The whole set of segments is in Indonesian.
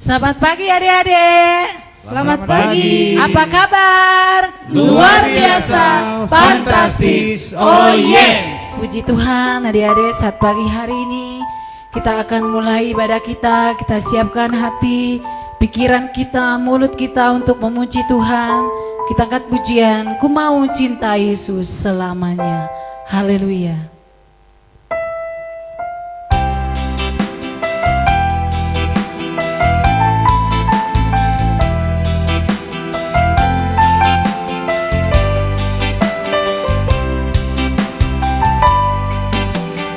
Selamat pagi adik-adik. Selamat pagi. Apa kabar? Luar biasa, fantastis, oh yes. Puji Tuhan adik-adik, saat pagi hari ini kita akan mulai ibadah kita. Kita siapkan hati, pikiran kita, mulut kita untuk memuji Tuhan. Kita angkat pujian, ku mau cinta Yesus selamanya. Haleluya.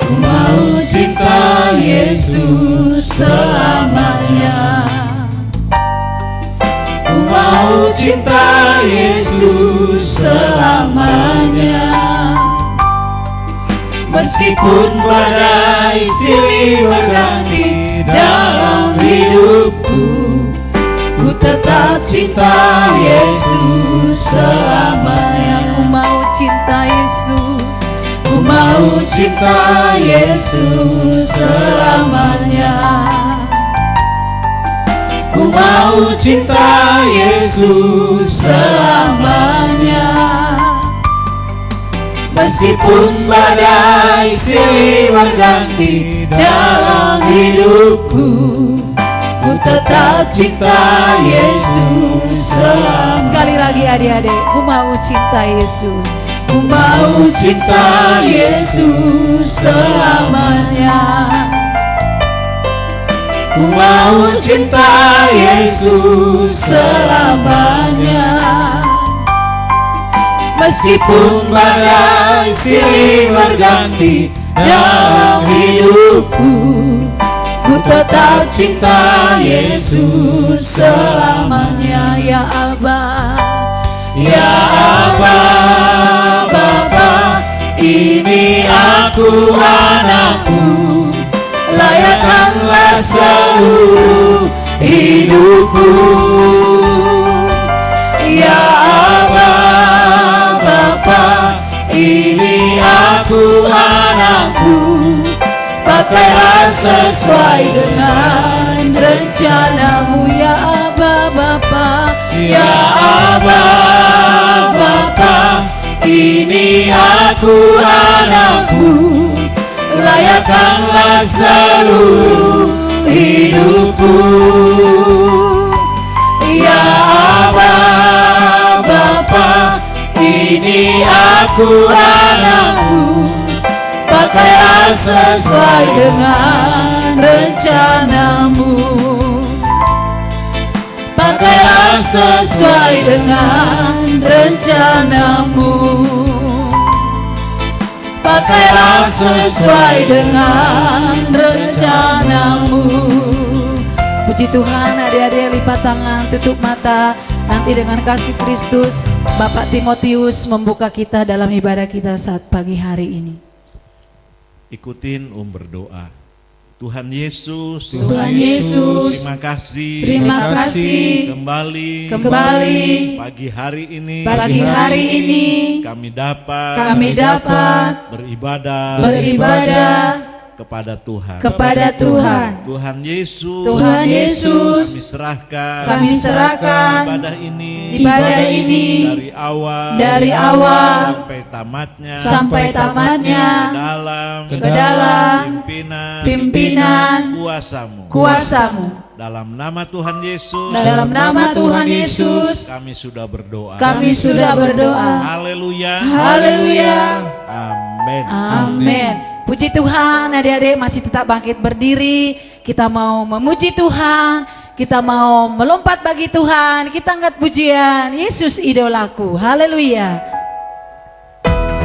Ku mau cinta Yesus selamanya. Ku mau cinta Yesus selamanya. Meskipun badai silih berganti dalam hidupku, ku tetap cinta Yesus selamanya. Ku mau cinta Yesus. Ku mau cinta Yesus selamanya. Ku mau cinta Yesus selamanya. Meskipun badai silih berganti dalam hidupku, ku tetap cinta Yesus selamanya. Sekali lagi adik-adik, ku mau cinta Yesus. Ku mau cinta Yesus selamanya. Ku mau cinta Yesus selamanya. Meskipun badai silih berganti dalam hidupku, ku tetap cinta Yesus selamanya. Ya Abah, ya Abah, Bapa, ini aku anakmu, layakkanlah seluruh hidupku. Ya Abah, Bapa, ini aku anakmu, pakailah sesuai dengan rencanamu. Ya Abah, Bapa, ya Abah, Bapa, ini aku anakmu, layakkanlah seluruh hidupku. Ya Abah, Bapa, ini aku anakmu, pakailah sesuai dengan rencanamu. Pakailah sesuai dengan rencanamu. Pakailah sesuai dengan rencanamu. puji Tuhan adik-adik, lipat tangan, tutup mata. Nanti dengan kasih Kristus, Bapak Timotius membuka kita dalam ibadah kita saat pagi hari ini. Ikutin berdoa. Tuhan Yesus, Tuhan Yesus, terima kasih, kembali pagi hari ini kami dapat beribadah kepada Tuhan. Tuhan Yesus, kami serahkan ibadah ini dari awal sampai tamatnya ke dalam pimpinan kuasamu. Dalam nama Tuhan Yesus, kami sudah berdoa. Haleluya. Amin. Puji Tuhan adik-adik, masih tetap bangkit berdiri. Kita mau memuji Tuhan, kita mau melompat bagi Tuhan. Kita angkat pujian, Yesus idolaku. Haleluya.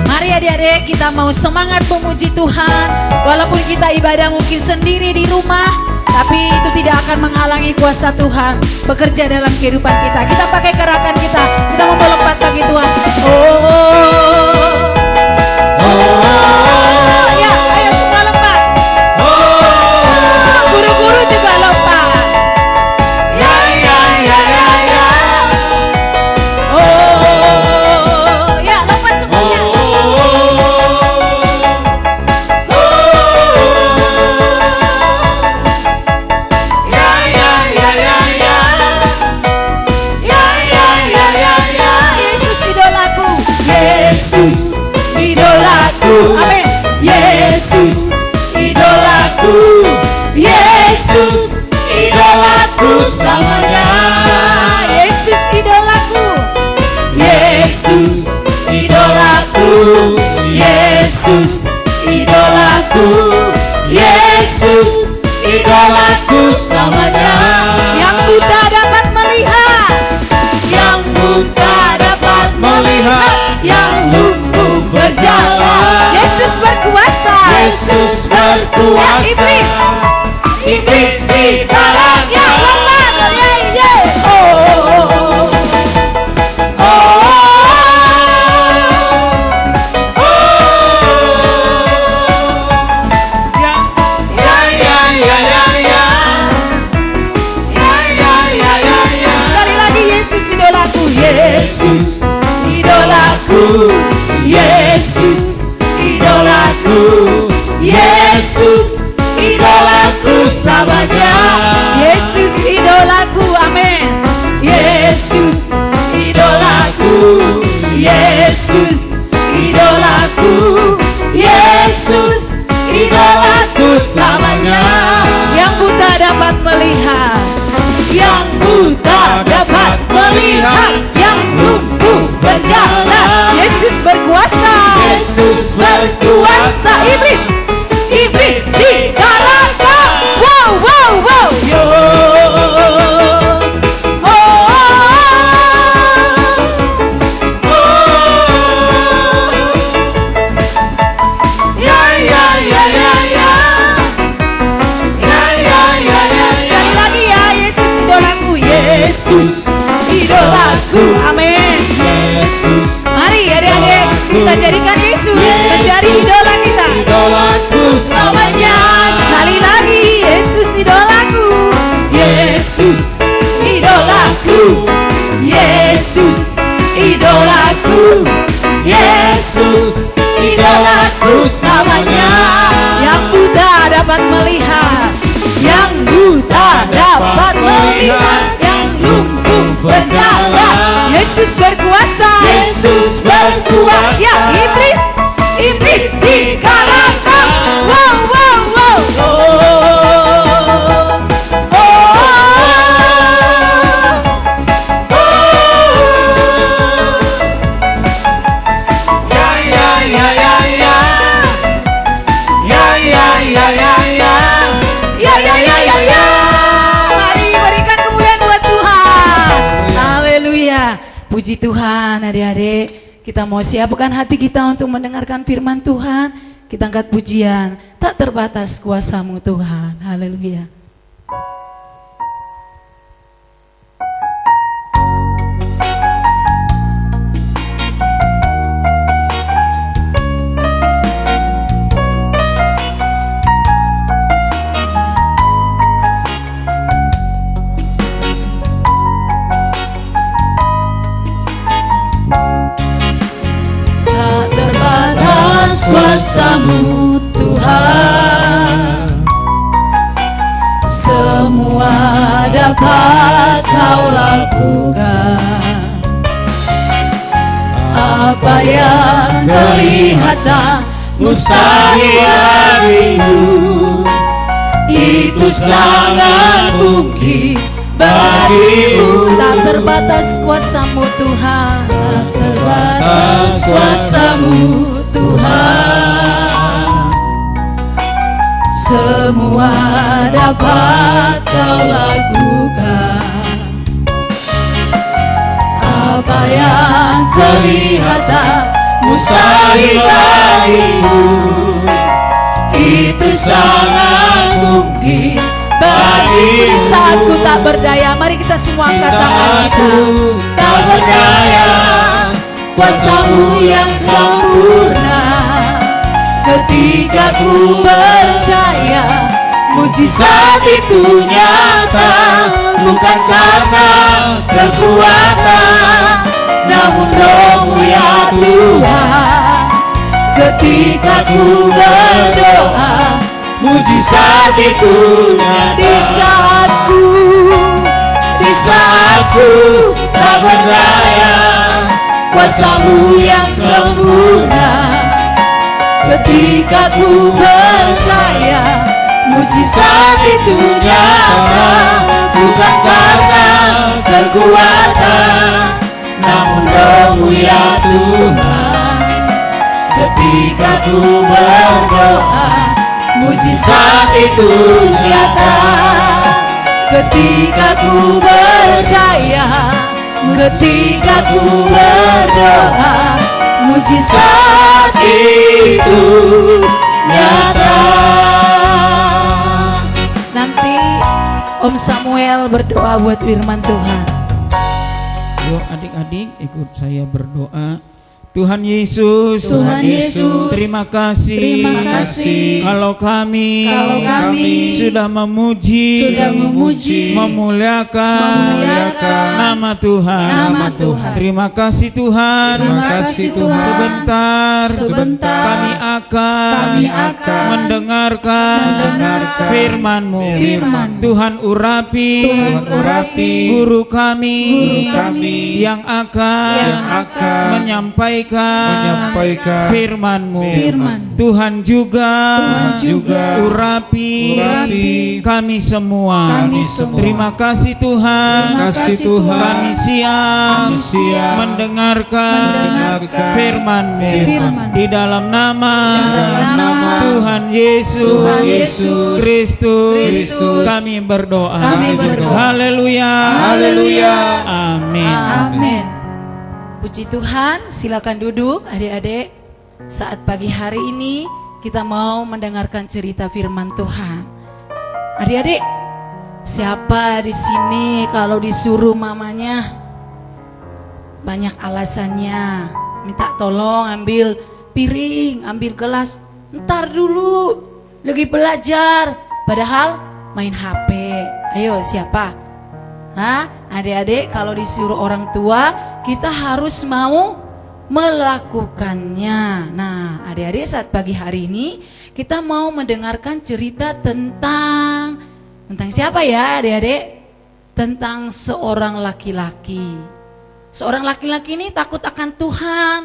Mari adik-adik, kita mau semangat memuji Tuhan. Walaupun kita ibadah mungkin sendiri di rumah, tapi itu tidak akan menghalangi kuasa Tuhan bekerja dalam kehidupan kita. Kita pakai gerakan kita mau melompat bagi Tuhan. Ya, ayo semua lompat. Guru-guru juga lompat. Ya. Ya, lompat semuanya. Ya. Yesus idolaku, Yesus idolaku selamanya. Yang buta dapat melihat, yang buta dapat melihat, yang lumpuh berjalan. Yesus berkuasa. Yesus berkuasa. Iblis, iblis dikalahkan. ya lemah, Oh, oh, oh, oh. Ya, ya, ya, ya, ya, ya. Ya, ya, ya, ya, ya. sekali lagi Yesus idolaku, Yesus idolaku, Yesus idolaku, Yesus idolaku selamanya. Yesus idolaku, amin. Yesus idolaku, Yesus idolaku, Yesus idolaku selamanya. Yang buta dapat melihat, Yang buta dapat melihat, yang lumpuh berjalan. Yesus berkuasa. Yesus berkuasa. Iblis, Iblis dikalahkan. wow, wow, wow. Yo, oh, oh, ya, ya, ya, ya, ya, ya, ya, ya, ya, Sekali lagi ya, Yesus idolaku, Yesus idolaku, amin. Yesus Mari adik-adik, kita jadikan Yesus menjadi idola kita. idolaku selamanya. Sekali lagi, Yesus idolaku. Yesus idolaku, Yesus idolaku, Yesus idolaku selamanya. Yang buta dapat melihat, Yang buta dapat melihat, yang lumpuh berjalan. Yesus berkuasa. Yesus berkuasa. Ya, iblis, iblis dikalahkan. wow, wow, wow. Oh, oh, oh, ya, ya, ya, ya, ya, ya, ya, ya, ya, ya, ya, ya, ya, ya, ya. Mari berikan kemuliaan buat Tuhan. Haleluya. Puji Tuhan adik-adik. Kita mau siapkan hati kita untuk mendengarkan firman Tuhan. Kita angkat pujian. Tak terbatas kuasa-Mu Tuhan. Haleluya. Tak terbatas kuasa-Mu Tuhan, semua dapat Kau lakukan. Apa yang kelihatan mustahil bagimu, itu sangat mungkin bagimu. Tak terbatas kuasa-Mu Tuhan. Tak terbatas kuasa-Mu Tuhan, semua dapat Kau lakukan. Apa yang kelihatan mustahil bagimu, itu sangat mungkin bagimu. Di saat ku tak berdaya, mari kita semua angkat tangan kita. Tak berdaya, kuasa-Mu yang sempurna. Ketika ku percaya, mujizat itu nyata. Bukan karena kekuatan, namun Roh-Mu ya Tuhan. Ketika ku berdoa, mujizat itu nyata. Di saat ku tak berdaya, kuasa-Mu yang sempurna. Ketika ku percaya, mujizat itu nyata. Bukan karena kekuatan, namun Roh-Mu ya Tuhan. ketika ku berdoa, mujizat itu nyata. Ketika ku percaya, ketika ku berdoa, mujizat itu nyata. Nanti Om Samuel berdoa buat firman Tuhan. Yuk adik-adik ikut saya berdoa. Tuhan Yesus, terima kasih, kalau kami sudah memuji, memuliakan nama Tuhan. Terima kasih Tuhan, sebentar kami akan mendengarkan firman-Mu. Tuhan urapi guru kami yang akan menyampaikan firman-Mu. Tuhan juga urapi kami semua. Terima kasih Tuhan, kami siap mendengarkan firman-Mu. Di dalam nama Tuhan Yesus Kristus kami berdoa. Haleluya. Amin. Puji Tuhan, silakan duduk adik-adik. Saat pagi hari ini kita mau mendengarkan cerita firman Tuhan. Adik-adik, siapa di sini kalau disuruh mamanya banyak alasannya, minta tolong ambil piring, ambil gelas, ntar dulu, lagi belajar, padahal main HP. Ayo siapa? Adik-adik, kalau disuruh orang tua kita harus mau melakukannya. Nah, adik-adik, saat pagi hari ini kita mau mendengarkan cerita tentang siapa ya adik-adik? Tentang seorang laki-laki. Seorang laki-laki ini takut akan Tuhan,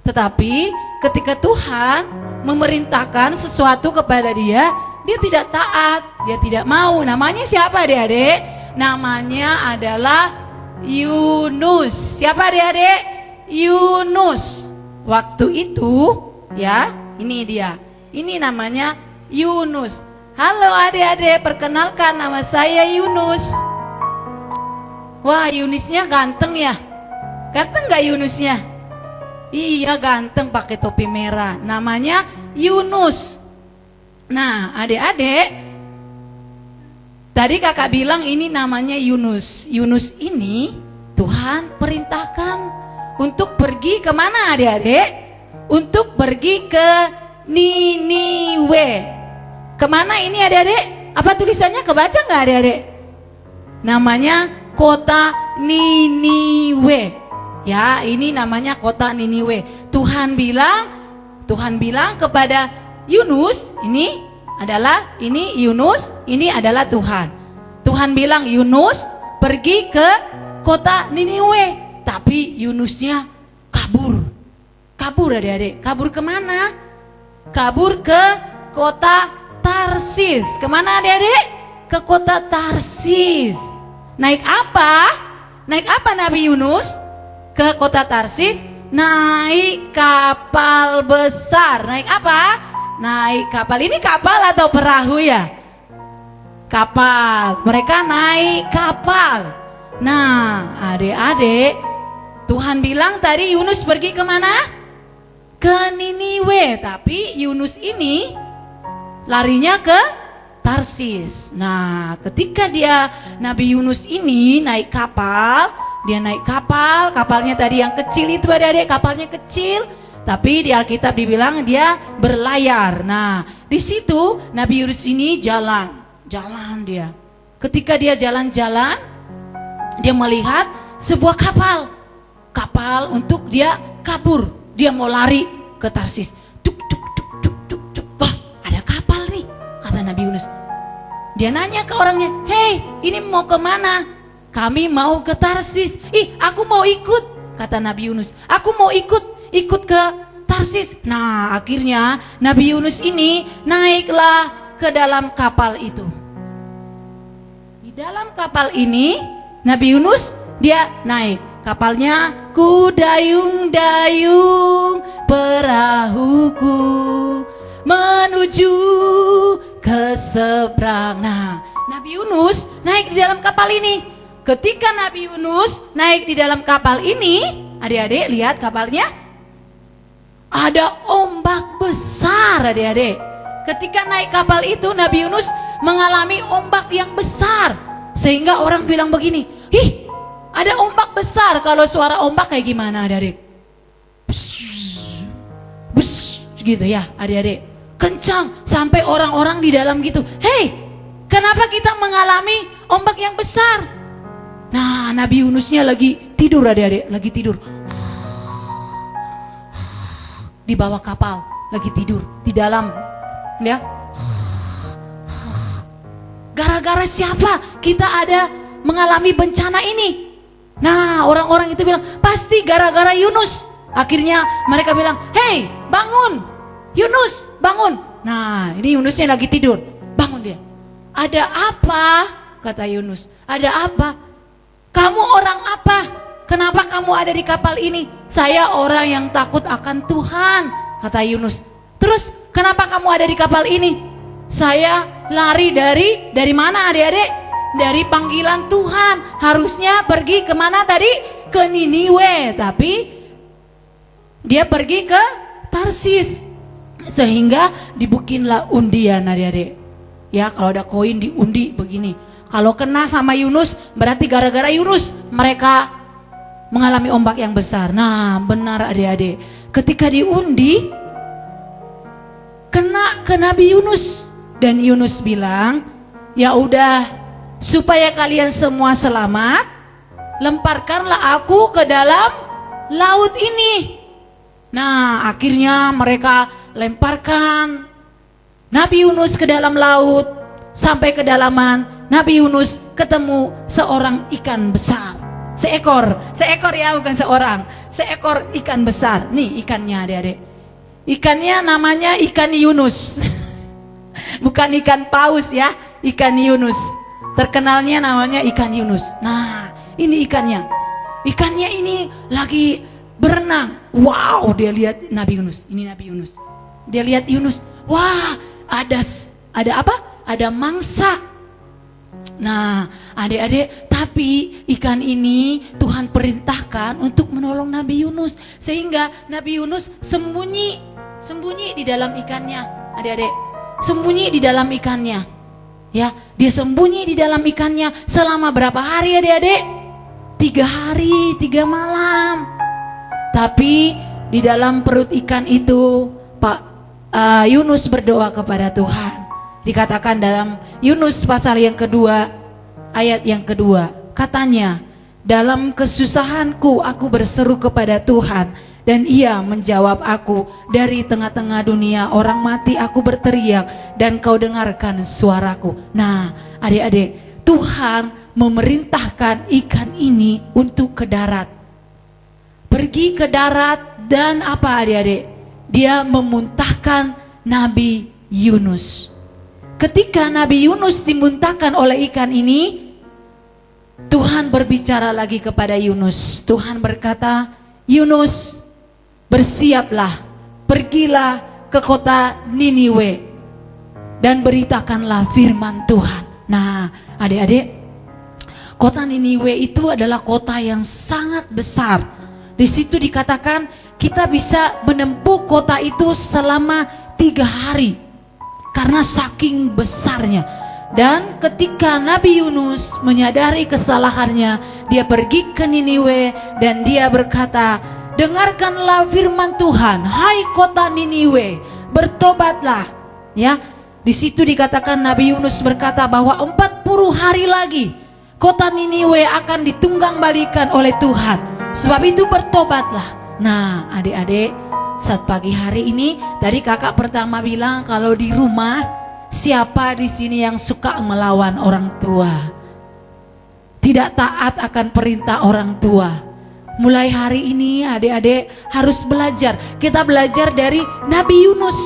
tetapi ketika Tuhan memerintahkan sesuatu kepada dia tidak taat, dia tidak mau. Namanya siapa adik-adik? Namanya adalah Yunus. Siapa adik-adik? Yunus. Waktu itu ya, ini dia. Ini namanya Yunus. Halo adik-adik, perkenalkan nama saya Yunus. Wah, Yunusnya ganteng ya? Ganteng gak Yunusnya? Iya ganteng, pakai topi merah. Namanya Yunus. Nah adik-adik, tadi kakak bilang ini namanya Yunus. Yunus ini Tuhan perintahkan untuk pergi kemana adik-adik? Untuk pergi ke Niniwe. Kemana ini adik-adik? Apa tulisannya, kebaca nggak adik-adik? Namanya kota Niniwe. Ya, ini namanya kota Niniwe. Tuhan bilang kepada Yunus, ini Yunus, ini adalah Tuhan. Tuhan bilang, Yunus pergi ke kota Niniwe. Tapi Yunusnya kabur adik-adik. Kabur kemana? Kabur ke kota Tarsis. Kemana adik-adik? Ke kota Tarsis. Naik apa Nabi Yunus ke kota Tarsis? Naik kapal besar. Naik apa? Naik kapal. Ini kapal atau perahu ya? Kapal. Mereka naik kapal. Nah adik-adik, Tuhan bilang tadi Yunus pergi kemana? Ke Niniwe. Tapi Yunus ini larinya ke Tarsis. Nah ketika Nabi Yunus ini naik kapal, kapalnya tadi yang kecil itu adik-adik, kapalnya kecil, tapi di Alkitab dibilang dia berlayar. Nah di situ Nabi Yunus ini jalan dia. Ketika dia jalan-jalan, dia melihat sebuah kapal untuk dia kabur. Dia mau lari ke Tarsis. Tuk. Wah, ada kapal nih, kata Nabi Yunus. Dia nanya ke orangnya, "Hei, ini mau kemana?" "Kami mau ke Tarsis." "Ih, aku mau ikut," kata Nabi Yunus. "Aku mau ikut ke Tarsis." Nah, akhirnya Nabi Yunus ini naiklah ke dalam kapal itu. Di dalam kapal ini Nabi Yunus dia naik. Kapalnya ku dayung-dayung, perahu perahuku menuju ke seberang. Nah, Nabi Yunus naik di dalam kapal ini. Ketika Nabi Yunus naik di dalam kapal ini, adik-adik lihat kapalnya, ada ombak besar adik-adik. Ketika naik kapal itu, Nabi Yunus mengalami ombak yang besar. Sehingga orang bilang begini, "Ih, ada ombak besar." Kalau suara ombak kayak gimana adik-adik? Bus, gitu ya adik-adik. Kencang sampai orang-orang di dalam gitu. Hei, kenapa kita mengalami ombak yang besar? Nah, Nabi Yunusnya lagi tidur adik-adik, lagi tidur. Di bawah kapal, lagi tidur di dalam, ya. Gara-gara siapa kita ada mengalami bencana ini? Nah, orang-orang itu bilang, pasti gara-gara Yunus. Akhirnya mereka bilang, "Hei, bangun, Yunus, bangun." Nah, ini Yunusnya lagi tidur, bangun dia. "Ada apa?" kata Yunus. "Ada apa? Kamu orang apa? Kenapa kamu ada di kapal ini?" "Saya orang yang takut akan Tuhan," kata Yunus. "Terus kenapa kamu ada di kapal ini?" "Saya lari dari mana adik-adik? Dari panggilan Tuhan. Harusnya pergi kemana tadi? Ke Niniwe, tapi dia pergi ke Tarsis." Sehingga dibukinlah undian adik-adik. Ya, kalau ada koin diundi begini. Kalau kena sama Yunus, berarti gara-gara Yunus mereka mengalami ombak yang besar. Nah, benar adik-adik. Ketika diundi, kena ke Nabi Yunus. Dan Yunus bilang, "Ya udah, supaya kalian semua selamat, lemparkanlah aku ke dalam laut ini." Nah, akhirnya mereka lemparkan Nabi Yunus ke dalam laut. Sampai kedalaman, Nabi Yunus ketemu seorang ikan besar. Seekor ya, bukan seorang. Seekor ikan besar. Nih ikannya adik-adik. Ikannya namanya ikan Yunus. Bukan ikan paus ya, ikan Yunus. Terkenalnya namanya ikan Yunus. Nah, ini ikannya. Ikannya ini lagi berenang. Wow, dia lihat Nabi Yunus. Ini Nabi Yunus. Dia lihat Yunus. Wah, ada apa? Ada mangsa. Nah, adik-adik, tapi ikan ini Tuhan perintahkan untuk menolong Nabi Yunus. Sehingga Nabi Yunus sembunyi di dalam ikannya. Adik-adik, sembunyi di dalam ikannya. Ya, dia sembunyi di dalam ikannya selama berapa hari adik-adik? 3 hari, 3 malam. Tapi di dalam perut ikan itu Yunus berdoa kepada Tuhan. Dikatakan dalam Yunus pasal yang kedua, ayat yang kedua, katanya, "Dalam kesusahanku aku berseru kepada Tuhan, dan Ia menjawab aku. Dari tengah-tengah dunia orang mati aku berteriak, dan Kau dengarkan suaraku." Nah, adik-adik, Tuhan memerintahkan ikan ini untuk ke darat. Pergi ke darat dan apa adik-adik? Dia memuntahkan Nabi Yunus. Ketika Nabi Yunus dimuntahkan oleh ikan ini, Tuhan berbicara lagi kepada Yunus. Tuhan berkata, "Yunus, bersiaplah, pergilah ke kota Niniwe dan beritakanlah firman Tuhan." Nah, adik-adik, kota Niniwe itu adalah kota yang sangat besar. Di situ dikatakan kita bisa menempuh kota itu selama 3 hari. Karena saking besarnya. Dan ketika Nabi Yunus menyadari kesalahannya, dia pergi ke Niniwe dan dia berkata, "Dengarkanlah firman Tuhan, hai kota Niniwe, bertobatlah." Ya, di situ dikatakan Nabi Yunus berkata bahwa 40 hari lagi kota Niniwe akan ditunggangbalikan oleh Tuhan. Sebab itu bertobatlah. Nah, adik-adik, saat pagi hari ini, tadi kakak pertama bilang kalau di rumah, siapa di sini yang suka melawan orang tua? Tidak taat akan perintah orang tua. Mulai hari ini adik-adik harus belajar. Kita belajar dari Nabi Yunus.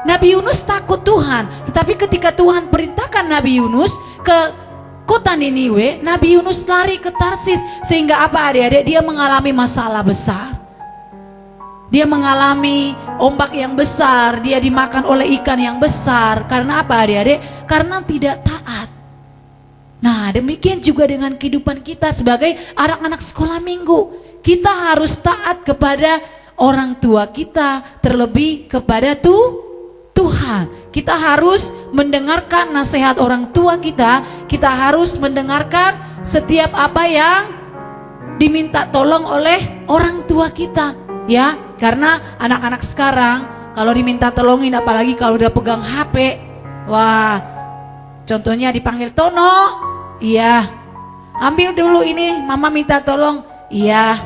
Nabi Yunus takut Tuhan, tetapi ketika Tuhan perintahkan Nabi Yunus ke kota Niniwe, Nabi Yunus lari ke Tarsis. Sehingga apa adik-adik? Dia mengalami masalah besar. Dia mengalami ombak yang besar, dia dimakan oleh ikan yang besar. Karena apa adik-adik? Karena tidak taat. Nah, demikian juga dengan kehidupan kita sebagai anak-anak sekolah minggu. Kita harus taat kepada orang tua kita, terlebih kepada Tuhan. Kita harus mendengarkan nasihat orang tua kita. Kita harus mendengarkan setiap apa yang diminta tolong oleh orang tua kita, ya. Karena anak-anak sekarang kalau diminta tolongin, apalagi kalau udah pegang HP, wah, contohnya dipanggil Tono, iya, ambil dulu ini, mama minta tolong, iya,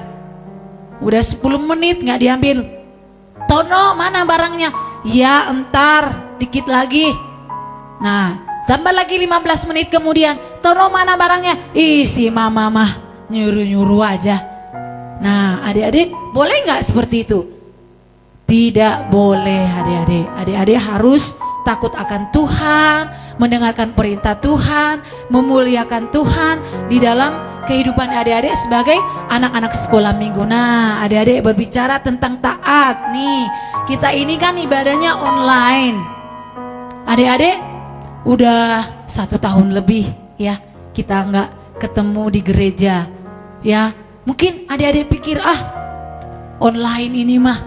udah 10 menit nggak diambil. Tono, mana barangnya? Ya, entar, dikit lagi. Nah, tambah lagi 15 menit kemudian, Tono, mana barangnya? Ih, si mama mah nyuruh-nyuruh aja. Nah, adik-adik, boleh nggak seperti itu? Tidak boleh, adik-adik. Adik-adik harus takut akan Tuhan, mendengarkan perintah Tuhan, memuliakan Tuhan di dalam kehidupan adik-adik sebagai anak-anak sekolah minggu. Nah, adik-adik berbicara tentang taat nih. Kita ini kan ibadahnya online. Adik-adik udah 1 tahun lebih ya kita nggak ketemu di gereja. Ya, mungkin adik-adik pikir online ini mah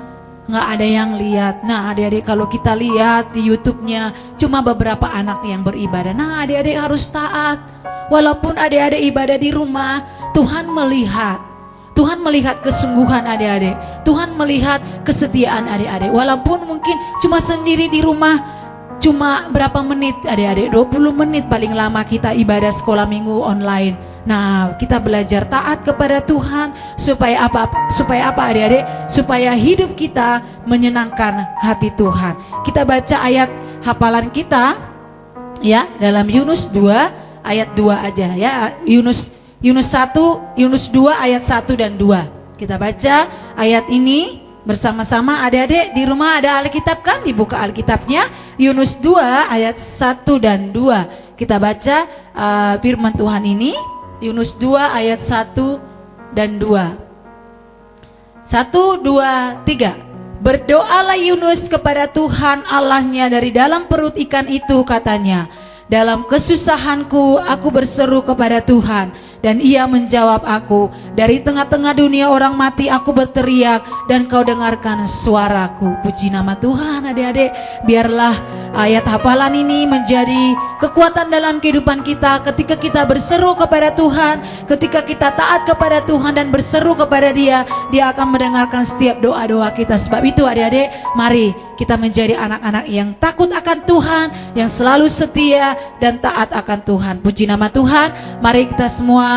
nggak ada yang lihat. Nah, adik-adik kalau kita lihat di YouTube-nya cuma beberapa anak yang beribadah. Nah, adik-adik harus taat. Walaupun adik-adik ibadah di rumah, Tuhan melihat. Tuhan melihat kesungguhan adik-adik. Tuhan melihat kesetiaan adik-adik. Walaupun mungkin cuma sendiri di rumah, cuma berapa menit adik-adik, 20 menit paling lama kita ibadah sekolah minggu online. Nah, kita belajar taat kepada Tuhan supaya apa? Supaya apa adik-adik? Supaya hidup kita menyenangkan hati Tuhan. Kita baca ayat hafalan kita ya dalam Yunus 2 ayat 2 aja ya. Yunus 1, Yunus 2 ayat 1 dan 2. Kita baca ayat ini bersama-sama. Adik-adik di rumah ada Alkitab kan? Dibuka Alkitabnya. Yunus 2 ayat 1 dan 2. Kita baca firman Tuhan ini. Yunus 2 ayat 1 dan 2. 1, 2, 3. Berdoalah Yunus kepada Tuhan Allahnya dari dalam perut ikan itu, katanya, dalam kesusahanku aku berseru kepada Tuhan, dan ia menjawab aku. Dari tengah-tengah dunia orang mati aku berteriak, dan kau dengarkan suaraku. Puji nama Tuhan adik-adik. Biarlah ayat hafalan ini menjadi kekuatan dalam kehidupan kita. Ketika kita berseru kepada Tuhan, ketika kita taat kepada Tuhan dan berseru kepada Dia, Dia akan mendengarkan setiap doa-doa kita. Sebab itu adik-adik, mari kita menjadi anak-anak yang takut akan Tuhan, yang selalu setia dan taat akan Tuhan. Puji nama Tuhan. Mari kita semua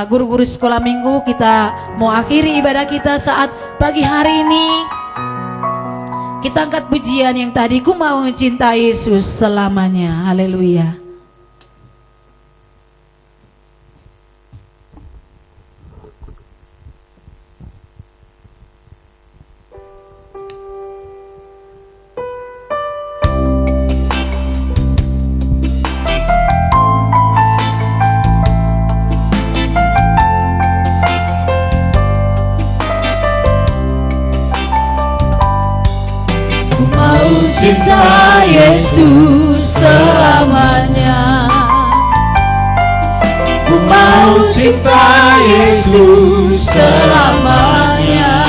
guru-guru sekolah minggu, kita mau akhiri ibadah kita saat pagi hari ini. Kita angkat pujian yang tadi, ku mau mencintai Yesus selamanya. Haleluya. Cinta Yesus selamanya. Ku mau cinta Yesus selamanya.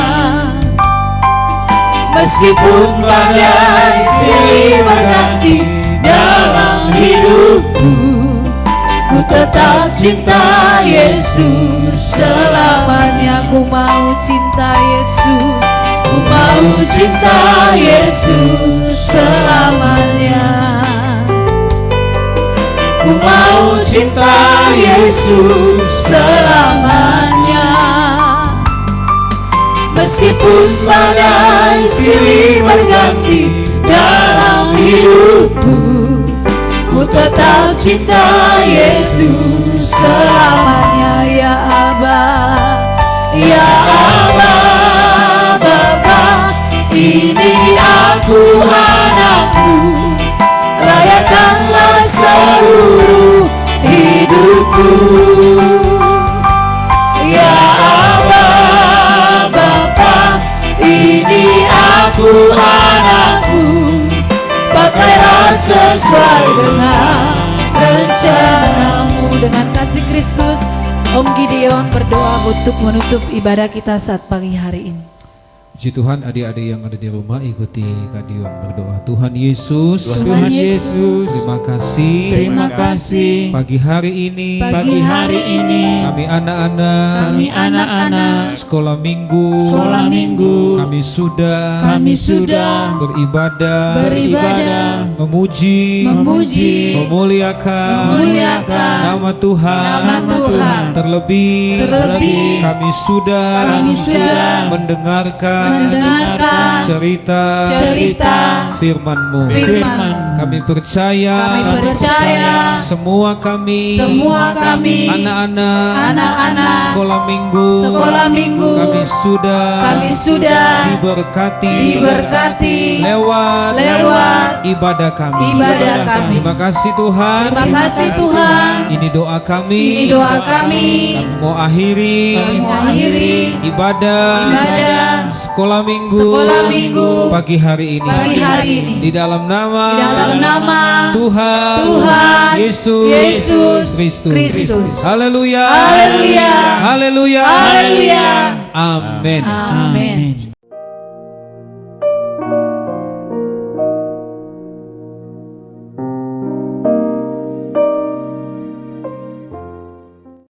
Meskipun badai silih berganti dalam hidupku, ku tetap cinta Yesus selamanya. Ku mau cinta Yesus, ku mau cinta Yesus selamanya. Ku mau cinta Yesus selamanya. Meskipun badai silih berganti dalam hidupku, ku tetap cinta Yesus selamanya. Ya Aba, ya Aba, ini aku anakmu, layakkanlah seluruh hidupku. Ya Aba, Bapa, sesuai dengan rencanamu. Dengan kasih Kristus, Om Gideon berdoa untuk menutup ibadah kita saat pagi hari ini. Puji Tuhan, adik-adik yang ada di rumah ikuti Kak Dion berdoa. Tuhan Yesus, Tuhan Yesus, terima kasih. terima kasih. Pagi hari ini, Pagi hari ini kami anak-anak kami anak-anak sekolah minggu, kami sudah beribadah, memuji, memuliakan nama Tuhan. Terlebih kami sudah mendengarkan cerita firman-Mu. Kami percaya semua kami anak-anak sekolah minggu kami sudah diberkati lewat ibadah kami. Terima kasih Tuhan. Ini doa kami. Kami mau akhiri ibadah sekolah minggu pagi hari ini di dalam nama Tuhan Yesus Kristus. Haleluya. Amin.